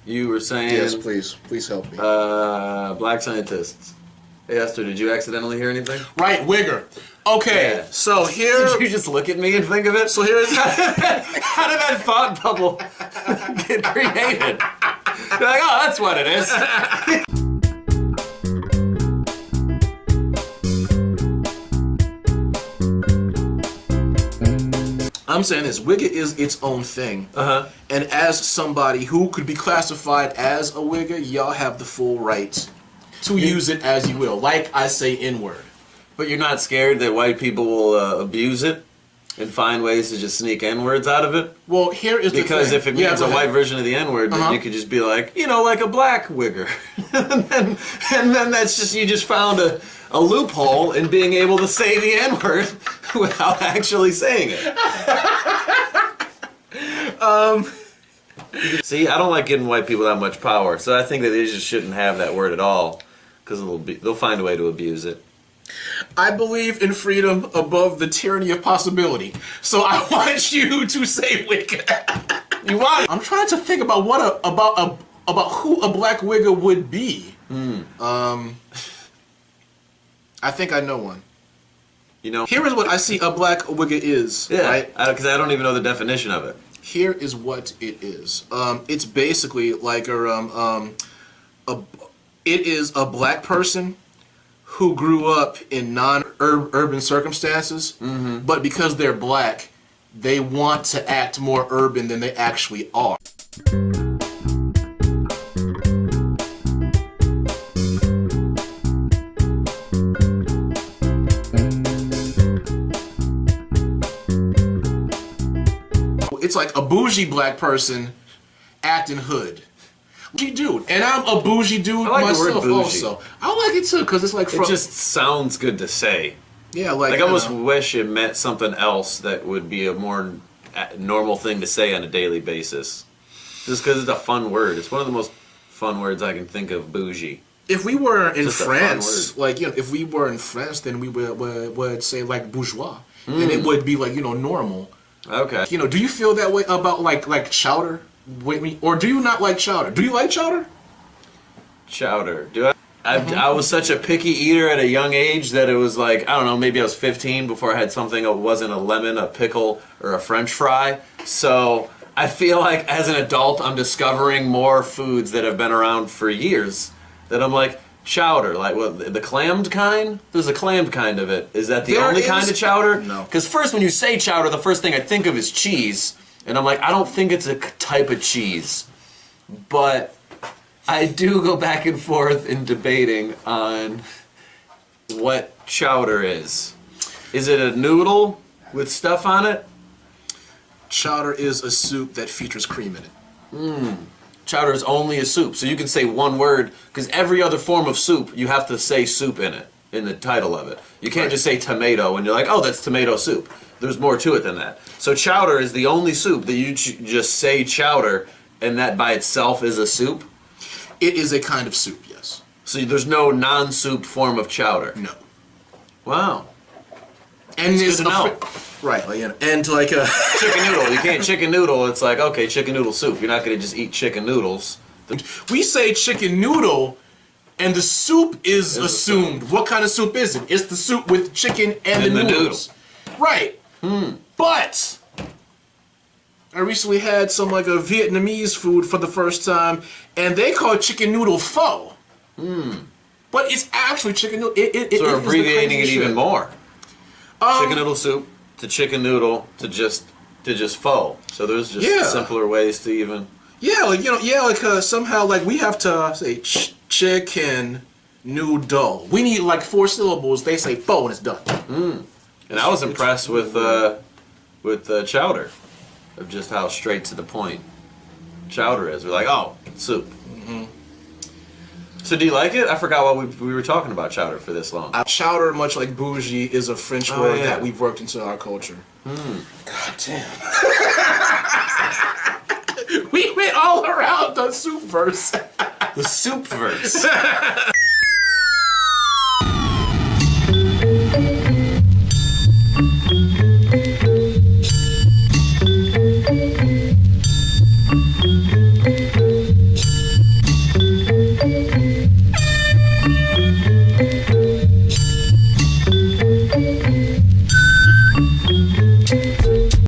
You were saying... Yes, please. Please help me. Black scientists. Hey, Esther, did you accidentally hear anything? Right, Wigga. Okay, Yeah. so here... Did you just look at me and think of it? So here's... How did that thought bubble get created? You're like, oh, that's what it is. I'm saying this, Wigga is its own thing. And as somebody who could be classified as a Wigga, y'all have the full right to use it as you will. Like I say N-word. But you're not scared that white people will abuse it and find ways to just sneak N-words out of it? Well, here is the thing. Because if it means a white version of the N-word, then you could just be like, you know, like a black Wigger. and then that's just, you just found a loophole in being able to say the N-word without actually saying it. See, I don't like giving white people that much power, so I think that they just shouldn't have that word at all, because they'll find a way to abuse it. I believe in freedom above the tyranny of possibility. So I want you to say Wigga. You want? I'm trying to think about about who a black Wigga would be. I think I know one. You know, here is what I see a black Wigga is. yeah, right? Because I don't even know the definition of it. Here is what it is. It's basically like it is a black person who grew up in non-urban circumstances, but because they're black, they want to act more urban than they actually are. It's like a bougie black person acting hood. Dude, and I'm a bougie dude myself also. I like it too because it's like it just sounds good to say. Yeah, like I almost wish it meant something else that would be a more normal thing to say on a daily basis. Just because it's a fun word. It's one of the most fun words I can think of. Bougie. If we were in France, like if we were in France, then we would say like bourgeois, and it would be like normal. Okay. Do you feel that way about like chowder? Or do you not like chowder? Do you like chowder? Chowder. I was such a picky eater at a young age that it was like, I don't know, maybe I was 15 before I had something that wasn't a lemon, a pickle, or a French fry. So I feel like as an adult, I'm discovering more foods that have been around for years that I'm like, chowder, like what, the clammed kind? There's a clammed kind of it. Is that the only kind of chowder? No. Because first when you say chowder, the first thing I think of is cheese. And I'm like, I don't think it's a type of cheese. But I do go back and forth in debating on what chowder is. Is it a noodle with stuff on it? Chowder is a soup that features cream in it. Chowder is only a soup. So you can say one word, because every other form of soup, you have to say soup in it, in the title of it. You can't just say tomato and you're like, oh, that's tomato soup. There's more to it than that. So chowder is the only soup that you just say chowder, and that by itself is a soup? It is a kind of soup, yes. So there's no non-soup form of chowder? No. Wow. And it's good to know. Right, and like a... Chicken noodle. You can't chicken noodle. It's like, okay, chicken noodle soup. You're not going to just eat chicken noodles. We say chicken noodle, and the soup is assumed. What kind of soup is it? It's the soup with chicken and the noodles. Right. But I recently had some like a Vietnamese food for the first time, and they call it chicken noodle pho. But it's actually chicken noodle. So we're abbreviating it even more. Chicken noodle soup to chicken noodle to just pho. So there's just simpler ways to even. Yeah, like somehow like we have to say chicken noodle. We need like 4 syllables. They say pho and it's done. And I was impressed with chowder, of just how straight to the point chowder is. We're like, oh, soup. So do you like it? I forgot what we were talking about chowder for this long. Chowder, much like bougie, is a French word that we've worked into our culture. God damn. We went all around the soup verse. The soup verse.